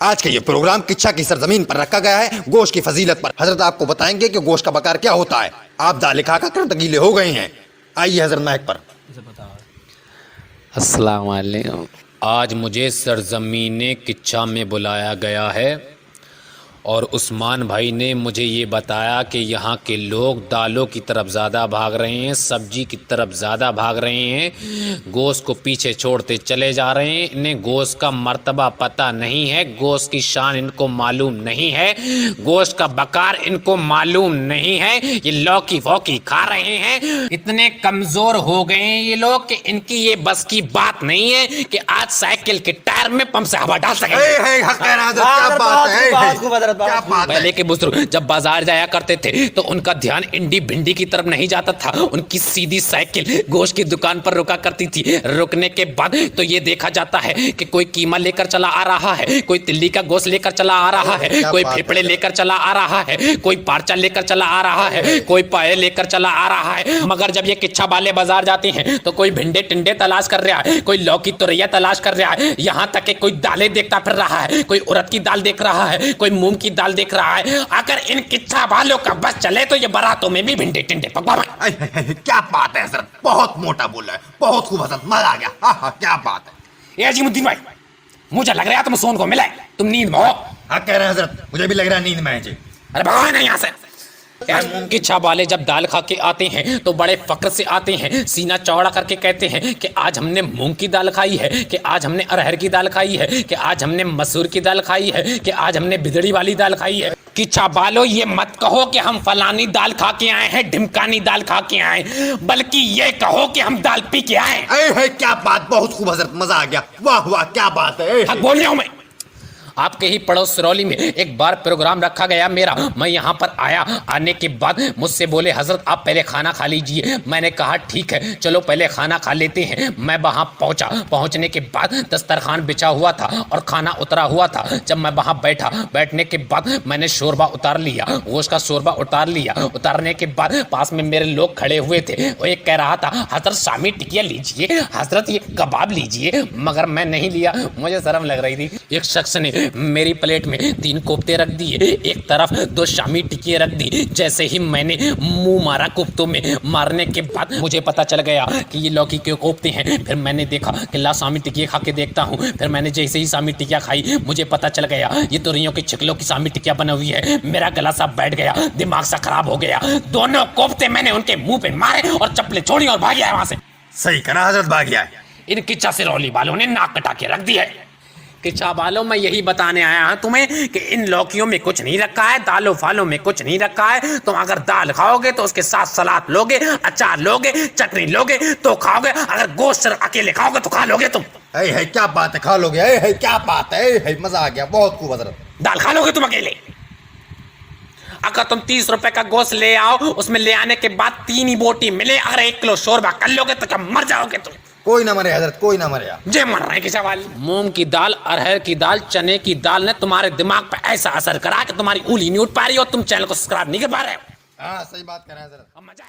आज का ये प्रोग्राम किच्छा की सरजमीन पर रखा गया है गोश्त की फजीलत पर। हजरत आपको बताएंगे कि गोश्त का बकार क्या होता है। आप दाल खा कर तगीले हो गए हैं। आइए हजरत महक पर। अस्सलाम वालेकुम। आज मुझे सरजमीन किच्छा में बुलाया गया है और उस्मान भाई ने मुझे ये बताया कि यहाँ के लोग दालों की तरफ ज़्यादा भाग रहे हैं, सब्जी की तरफ ज़्यादा भाग रहे हैं, गोश्त को पीछे छोड़ते चले जा रहे हैं। इन्हें गोश्त का मर्तबा पता नहीं है, गोश्त की शान इनको मालूम नहीं है, गोश्त का बकार इनको मालूम नहीं है। ये लौकी वौकी खा रहे हैं। इतने कमज़ोर हो गए हैं ये लोग कि इनकी ये बस की बात नहीं है कि आज साइकिल के टायर में पंप से हवा डाल सकें। पहले के बुजुर्ग जब बाजार जाया करते थे तो उनका ध्यान इंडी भिंडी की तरफ नहीं जाता था। उनकी सीधी साइकिल गोश्त की दुकान पर रुका करती थी। रुकने के बाद तो ये देखा जाता है कि कोई कीमा लेकर चला आ रहा है, कोई तिल्ली का गोश्त लेकर चला आ रहा है, कोई फेफड़े लेकर चला आ रहा है, कोई पार्चा लेकर चला आ रहा है, कोई पाए लेकर चला आ रहा है। मगर जब ये किच्छा वाले बाजार जाते हैं तो कोई भिंडे टिंडे तलाश कर रहा है, कोई लौकी तुरैया तलाश कर रहा है, यहाँ तक कि कोई दालें देखता फिर रहा है, कोई उड़द की दाल देख रहा है, कोई मूंग की दाल देख रहा है। अगर इन किच्छा वालों का बस चले तो ये बारातों में भी भिंडे टिंडे पकवाएं। क्या बात है हजरत, बहुत मोटा बोला है, बहुत खूब हजरत, मजा आ गया। हाँ, क्या बात है। ये अजीमुद्दीन भाई, मुझे लग रहा है तुम सोन को मिला है, तुम नींद में हो। हाँ कह रहे हैं हजरत, मुझे भी लग रहा है नींद में है जी। अरे भगवान है यहाँ से। किच्छा वाले जब दाल खा के आते हैं तो बड़े फक्र से आते हैं, सीना चौड़ा करके कहते हैं कि आज हमने मूंग की दाल खाई है, कि आज हमने अरहर की दाल खाई है, कि आज हमने मसूर की दाल खाई है, कि आज हमने बिदड़ी वाली दाल खाई है। किच्छा वालों, ये मत कहो कि हम फलानी दाल खा के आए हैं, ढिमकानी दाल खा के आए, बल्कि ये कहो कि हम दाल पी के आए। क्या बात, बहुत खूब हजरत, मजा आ गया। वाह वाह, क्या बात है। बोल रहा हूं मैं। आपके ही पड़ोस सिरौली में एक बार प्रोग्राम रखा गया मेरा। मैं यहाँ पर आया, आने के बाद मुझसे बोले हजरत आप पहले खाना खा लीजिए। मैंने कहा ठीक है, चलो पहले खाना खा लेते हैं। मैं वहाँ पहुँचा, पहुँचने के बाद दस्तरखान बिछा हुआ था और खाना उतरा हुआ था। जब मैं वहाँ बैठा, बैठने के बाद मैंने शोरबा उतार लिया, गोश्त का शोरबा उतार लिया। उतारने के बाद पास में मेरे लोग खड़े हुए थे। वो एक कह रहा था हजरत शामी टिकिया लीजिए, हजरत ये कबाब लीजिए, मगर मैं नहीं लिया, मुझे शर्म लग रही थी। एक शख्स ने मेरी प्लेट में 3 कोफ्ते रख दिए, एक तरफ 2 शामी टिकिये रख दी। जैसे ही मैंने मुंह मारा कोफ्तों में, मारने के बाद मुझे पता चल गया कि ये लौकी के कोफ्ते हैं। फिर मैंने देखा कि ला शामी टिकिया खा के देखता हूँ। फिर मैंने जैसे ही शामी टिकिया खाई, मुझे पता चल गया ये तुरियों की छिकलों की शामी टिकिया बनी हुई है। मेरा गला सा बैठ गया, दिमाग सा खराब हो गया। दोनों कोफ्ते मैंने उनके मुंह पे मारे और चप्पलें छोड़ी और भाग गया वहां से। सही करा हजरत, भाग गया। इन किच्छा सिरौली वालों ने नाक कटा के रख दी है। किच्छा वालों, मैं यही बताने आया हूं तुम्हें कि इन लौकियों में कुछ नहीं रखा है, दालों फालों में कुछ नहीं रखा है। तुम अगर दाल खाओगे तो उसके साथ सलाद लोगे, अचार लोगे, चटनी लोगे तो खाओगे। अगर गोश्त सिर्फ अकेले खाओगे तो खा लोगे तुम। क्या बात है, खा लोगे। क्या बात है, मजा आ गया, बहुत खूब हजरत। दाल खा लोगे तुम अकेले। अगर तुम 30 रुपए का गोश्त ले आओ, उसमें ले आने के बाद 3 ही बोटी मिले, अगर 1 किलो शोरबा कर लोगे तो क्या मर जाओगे तुम। कोई ना मरे हजरत, कोई ना मरे। जे मर रहे किच्छा वाले। मूंग की दाल, अरहर की दाल, चने की दाल ने तुम्हारे दिमाग पे ऐसा असर करा कि तुम्हारी उंगली नहीं उठ पा रही और तुम चैनल को सब्सक्राइब नहीं कर पा रहे हो। हाँ सही बात कर रहे हैं हजरत। अब मजा